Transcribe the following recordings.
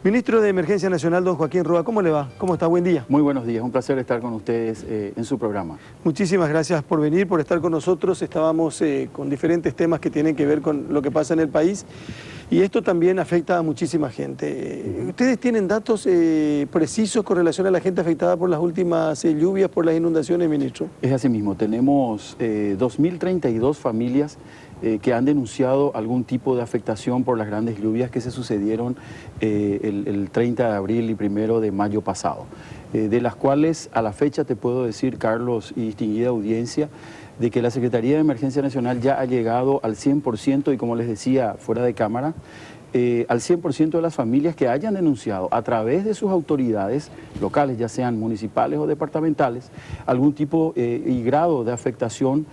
Ministro de Emergencia Nacional, don Joaquín Rúa, ¿cómo le va? ¿Cómo está? Buen día. Muy buenos días, un placer estar con ustedes en su programa. Muchísimas gracias por venir, por estar con nosotros. Estábamos con diferentes temas que tienen que ver con lo que pasa en el país y esto también afecta a muchísima gente. ¿Ustedes tienen datos precisos con relación a la gente afectada por las últimas lluvias, por las inundaciones, ministro? Es así mismo, tenemos 2.032 familias que han denunciado algún tipo de afectación por las grandes lluvias que se sucedieron el 30 de abril y 1 de mayo pasado, de las cuales a la fecha te puedo decir, Carlos y distinguida audiencia, de que la Secretaría de Emergencia Nacional ya ha llegado al 100% y como les decía fuera de cámara, al 100% de las familias que hayan denunciado a través de sus autoridades locales, ya sean municipales o departamentales, algún tipo y grado de afectación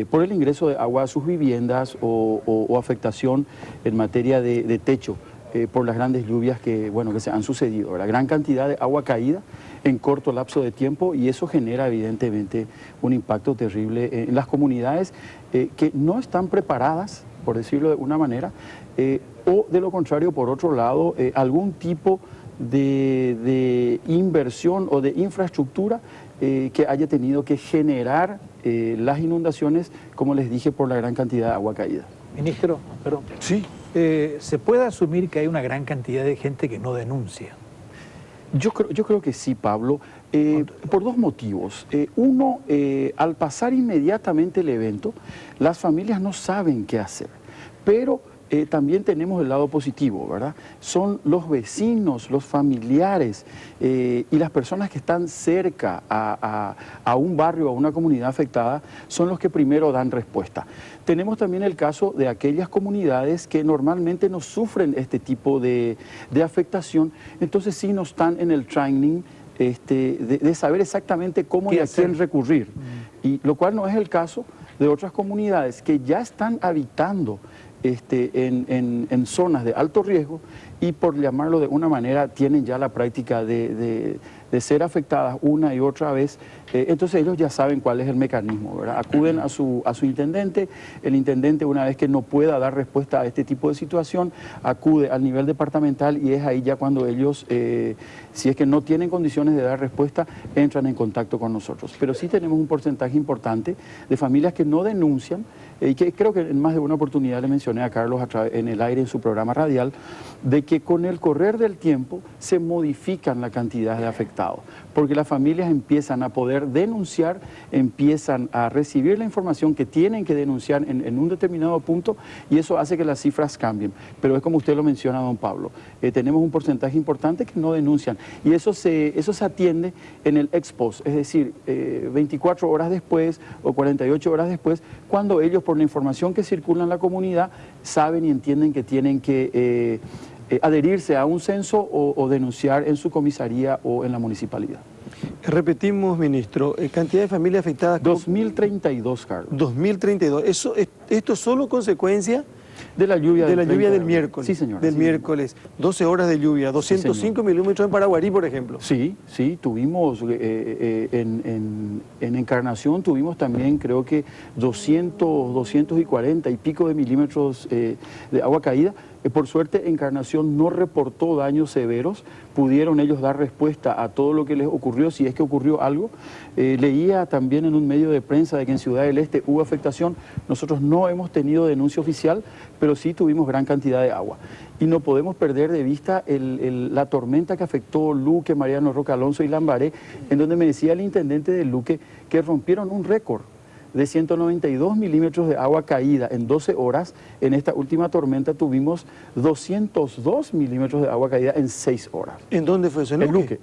por el ingreso de agua a sus viviendas o afectación en materia de techo por las grandes lluvias que se han sucedido. La gran cantidad de agua caída en corto lapso de tiempo y eso genera evidentemente un impacto terrible en las comunidades que no están preparadas, por decirlo de una manera, o de lo contrario, por otro lado, algún tipo de inversión o de infraestructura que haya tenido que generar las inundaciones, como les dije, por la gran cantidad de agua caída. Ministro, perdón. Sí. ¿Se puede asumir que hay una gran cantidad de gente que no denuncia? Yo creo que sí, Pablo, por dos motivos. Uno, al pasar inmediatamente el evento, las familias no saben qué hacer, pero también tenemos el lado positivo, ¿verdad? Son los vecinos, los familiares y las personas que están cerca a un barrio, a una comunidad afectada, son los que primero dan respuesta. Tenemos también el caso de aquellas comunidades que normalmente no sufren este tipo de afectación, entonces sí no están en el training de saber exactamente cómo y a quién recurrir. Y lo cual no es el caso de otras comunidades que ya están habitando en zonas de alto riesgo y por llamarlo de una manera tienen ya la práctica de ser afectadas una y otra vez, entonces ellos ya saben cuál es el mecanismo, ¿verdad? Acuden a su intendente, el intendente una vez que no pueda dar respuesta a este tipo de situación, acude al nivel departamental y es ahí ya cuando ellos, si es que no tienen condiciones de dar respuesta, entran en contacto con nosotros. Pero sí tenemos un porcentaje importante de familias que no denuncian y que creo que en más de una oportunidad le mencioné a Carlos en el aire en su programa radial, de que con el correr del tiempo se modifican la cantidad de afectados, porque las familias empiezan a poder denunciar, empiezan a recibir la información que tienen que denunciar en un determinado punto y eso hace que las cifras cambien. Pero es como usted lo menciona, don Pablo, tenemos un porcentaje importante que no denuncian y eso se atiende en el ex post, es decir, 24 horas después o 48 horas después, cuando ellos por la información que circula en la comunidad saben y entienden que tienen que adherirse a un censo o denunciar en su comisaría o en la municipalidad. Repetimos, ministro, cantidad de familias afectadas... 2.032, Carlos. 2.032. ¿Esto es solo consecuencia de la lluvia del miércoles? Sí, señor. Del miércoles. 12 horas de lluvia, 205 milímetros en Paraguarí, por ejemplo. Sí, tuvimos en Encarnación tuvimos también creo que 240 y pico de milímetros de agua caída. Por suerte, Encarnación no reportó daños severos, pudieron ellos dar respuesta a todo lo que les ocurrió, si es que ocurrió algo. Leía también en un medio de prensa de que en Ciudad del Este hubo afectación. Nosotros no hemos tenido denuncia oficial, pero sí tuvimos gran cantidad de agua. Y no podemos perder de vista la tormenta que afectó Luque, Mariano Roca Alonso y Lambaré, en donde me decía el intendente de Luque que rompieron un récord de 192 milímetros de agua caída en 12 horas. En esta última tormenta tuvimos 202 milímetros de agua caída en 6 horas. ¿En dónde fue eso? En Luque.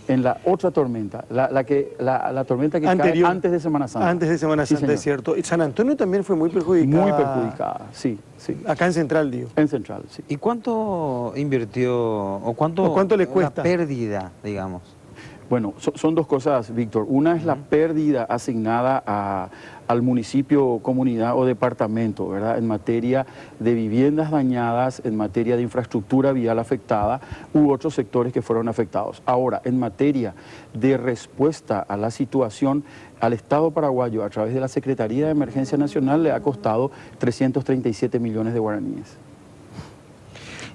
En la otra tormenta, la tormenta que cae antes de Semana Santa. Antes de Semana Santa, sí, es cierto. ¿Y San Antonio también fue muy perjudicada? Muy perjudicada, sí. Acá en Central, digo. En Central, sí. ¿Y cuánto invirtió o cuánto le cuesta? La pérdida, digamos? Bueno, son dos cosas, Víctor. Una es la pérdida asignada al municipio, comunidad o departamento, ¿verdad? En materia de viviendas dañadas, en materia de infraestructura vial afectada u otros sectores que fueron afectados. Ahora, en materia de respuesta a la situación, al Estado paraguayo, a través de la Secretaría de Emergencia Nacional, le ha costado 337 millones de guaraníes.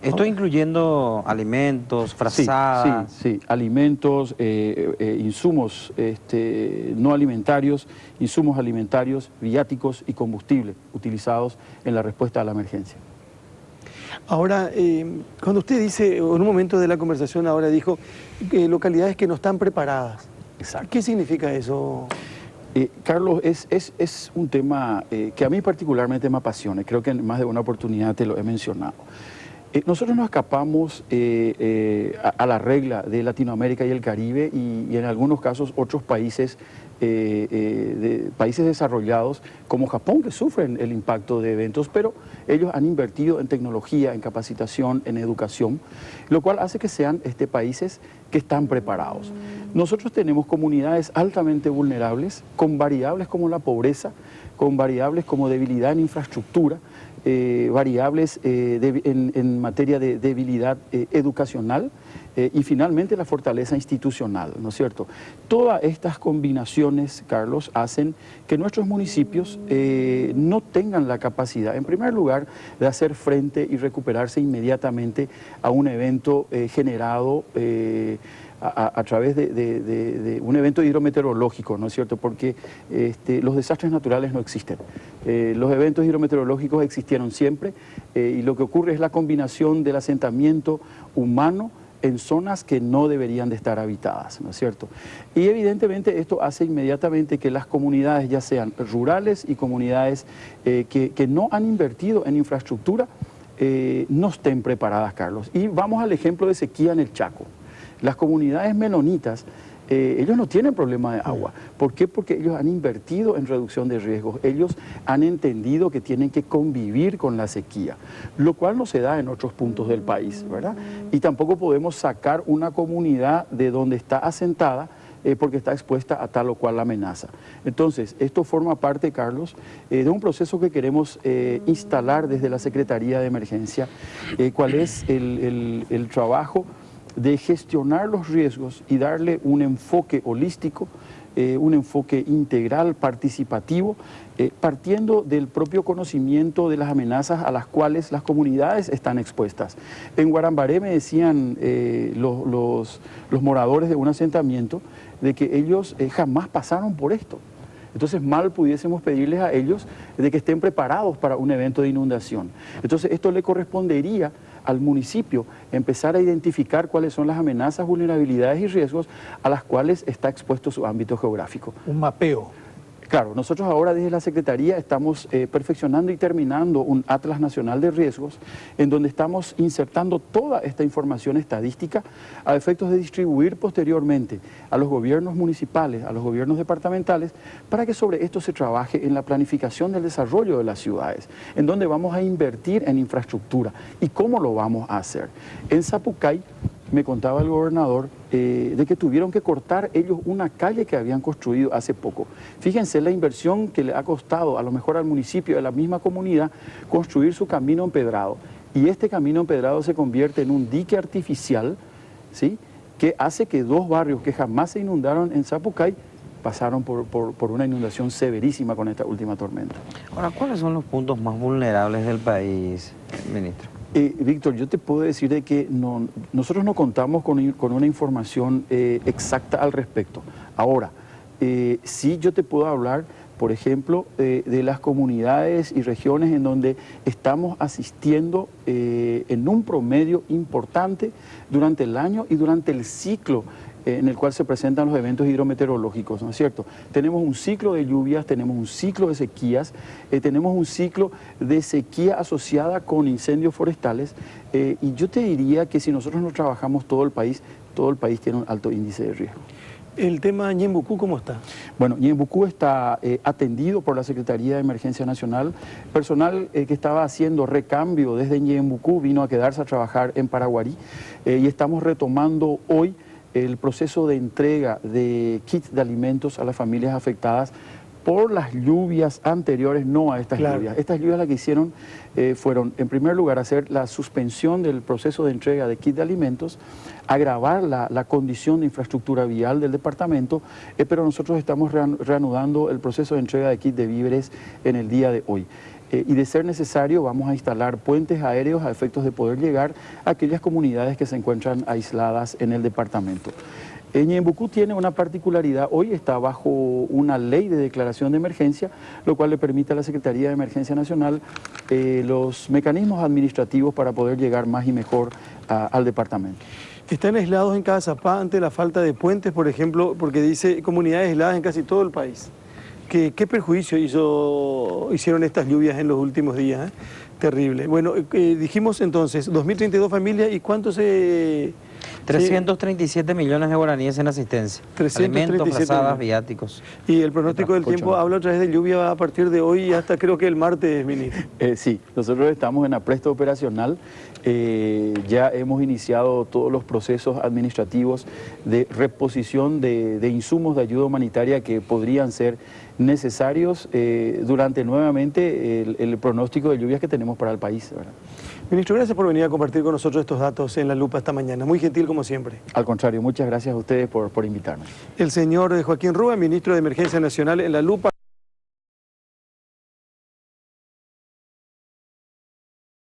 Esto incluyendo alimentos, frazadas. Sí, alimentos, insumos no alimentarios, insumos alimentarios, viáticos y combustible utilizados en la respuesta a la emergencia. Ahora, cuando usted dice, en un momento de la conversación ahora dijo, localidades que no están preparadas. Exacto. ¿Qué significa eso? Carlos, es un tema que a mí particularmente me apasiona. Creo que en más de una oportunidad te lo he mencionado. Nosotros nos escapamos a la regla de Latinoamérica y el Caribe y en algunos casos otros países, países desarrollados como Japón, que sufren el impacto de eventos, pero ellos han invertido en tecnología, en capacitación, en educación, lo cual hace que sean países que están preparados. Nosotros tenemos comunidades altamente vulnerables, con variables como la pobreza, con variables como debilidad en infraestructura, variables en materia de debilidad educacional y finalmente la fortaleza institucional, ¿no es cierto? Todas estas combinaciones, Carlos, hacen que nuestros municipios no tengan la capacidad, en primer lugar, de hacer frente y recuperarse inmediatamente a un evento generado a través de un evento hidrometeorológico, ¿no es cierto? Porque los desastres naturales no existen. Los eventos hidrometeorológicos existieron siempre y lo que ocurre es la combinación del asentamiento humano en zonas que no deberían de estar habitadas, ¿no es cierto? Y evidentemente esto hace inmediatamente que las comunidades, ya sean rurales y comunidades que no han invertido en infraestructura, no estén preparadas, Carlos. Y vamos al ejemplo de sequía en el Chaco. Las comunidades menonitas, ellos no tienen problema de agua. ¿Por qué? Porque ellos han invertido en reducción de riesgos. Ellos han entendido que tienen que convivir con la sequía, lo cual no se da en otros puntos del país, ¿verdad? Y tampoco podemos sacar una comunidad de donde está asentada porque está expuesta a tal o cual amenaza. Entonces, esto forma parte, Carlos, de un proceso que queremos instalar desde la Secretaría de Emergencia, cuál es el trabajo de gestionar los riesgos y darle un enfoque holístico, un enfoque integral, participativo, partiendo del propio conocimiento de las amenazas a las cuales las comunidades están expuestas. En Guarambaré me decían los moradores de un asentamiento de que ellos jamás pasaron por esto. Entonces mal pudiésemos pedirles a ellos de que estén preparados para un evento de inundación. Entonces esto le correspondería al municipio empezar a identificar cuáles son las amenazas, vulnerabilidades y riesgos a las cuales está expuesto su ámbito geográfico. Un mapeo. Claro, nosotros ahora desde la Secretaría estamos perfeccionando y terminando un Atlas Nacional de Riesgos en donde estamos insertando toda esta información estadística a efectos de distribuir posteriormente a los gobiernos municipales, a los gobiernos departamentales, para que sobre esto se trabaje en la planificación del desarrollo de las ciudades, en donde vamos a invertir en infraestructura y cómo lo vamos a hacer. En Zapucay, me contaba el gobernador de que tuvieron que cortar ellos una calle que habían construido hace poco. Fíjense la inversión que le ha costado a lo mejor al municipio de la misma comunidad construir su camino empedrado. Y este camino empedrado se convierte en un dique artificial, ¿sí?, que hace que dos barrios que jamás se inundaron en Zapucay pasaron por una inundación severísima con esta última tormenta. Ahora, ¿cuáles son los puntos más vulnerables del país, ministro? Víctor, yo te puedo decir de que nosotros no contamos con una información exacta al respecto. Ahora, sí yo te puedo hablar, por ejemplo, de las comunidades y regiones en donde estamos asistiendo en un promedio importante durante el año y durante el ciclo en el cual se presentan los eventos hidrometeorológicos, ¿no es cierto? Tenemos un ciclo de lluvias, tenemos un ciclo de sequías, tenemos un ciclo de sequía asociada con incendios forestales y yo te diría que si nosotros no trabajamos todo el país tiene un alto índice de riesgo. ¿El tema Ñembucú cómo está? Bueno, Ñembucú está atendido por la Secretaría de Emergencia Nacional. Personal que estaba haciendo recambio desde Ñembucú vino a quedarse a trabajar en Paraguarí y estamos retomando hoy el proceso de entrega de kits de alimentos a las familias afectadas por las lluvias anteriores, no a estas lluvias. Estas lluvias las que hicieron fueron, en primer lugar, hacer la suspensión del proceso de entrega de kits de alimentos, agravar la condición de infraestructura vial del departamento, pero nosotros estamos reanudando el proceso de entrega de kits de víveres en el día de hoy. y de ser necesario vamos a instalar puentes aéreos a efectos de poder llegar a aquellas comunidades que se encuentran aisladas en el departamento. Ñembucú tiene una particularidad, hoy está bajo una ley de declaración de emergencia, lo cual le permite a la Secretaría de Emergencia Nacional los mecanismos administrativos para poder llegar más y mejor al departamento. Están aislados en Cazapá ante la falta de puentes, por ejemplo, porque dice comunidades aisladas en casi todo el país. ¿Qué perjuicio hicieron estas lluvias en los últimos días? Terrible. Bueno, dijimos entonces, 2032 familias, ¿y cuánto se...? 337 millones de guaraníes en asistencia. 337 alimentos, frazadas, millones. viáticos. Y el pronóstico del tiempo habla otra vez de lluvia a partir de hoy hasta creo que el martes, ministro. Sí, nosotros estamos en apresto operacional. Ya hemos iniciado todos los procesos administrativos de reposición de insumos de ayuda humanitaria que podrían ser necesarios durante nuevamente el pronóstico de lluvias que tenemos para el país, ¿verdad? Ministro, gracias por venir a compartir con nosotros estos datos en La Lupa esta mañana. Muy gentil como siempre. Al contrario, muchas gracias a ustedes por invitarnos. El señor Joaquín Rúa, ministro de Emergencia Nacional en La Lupa.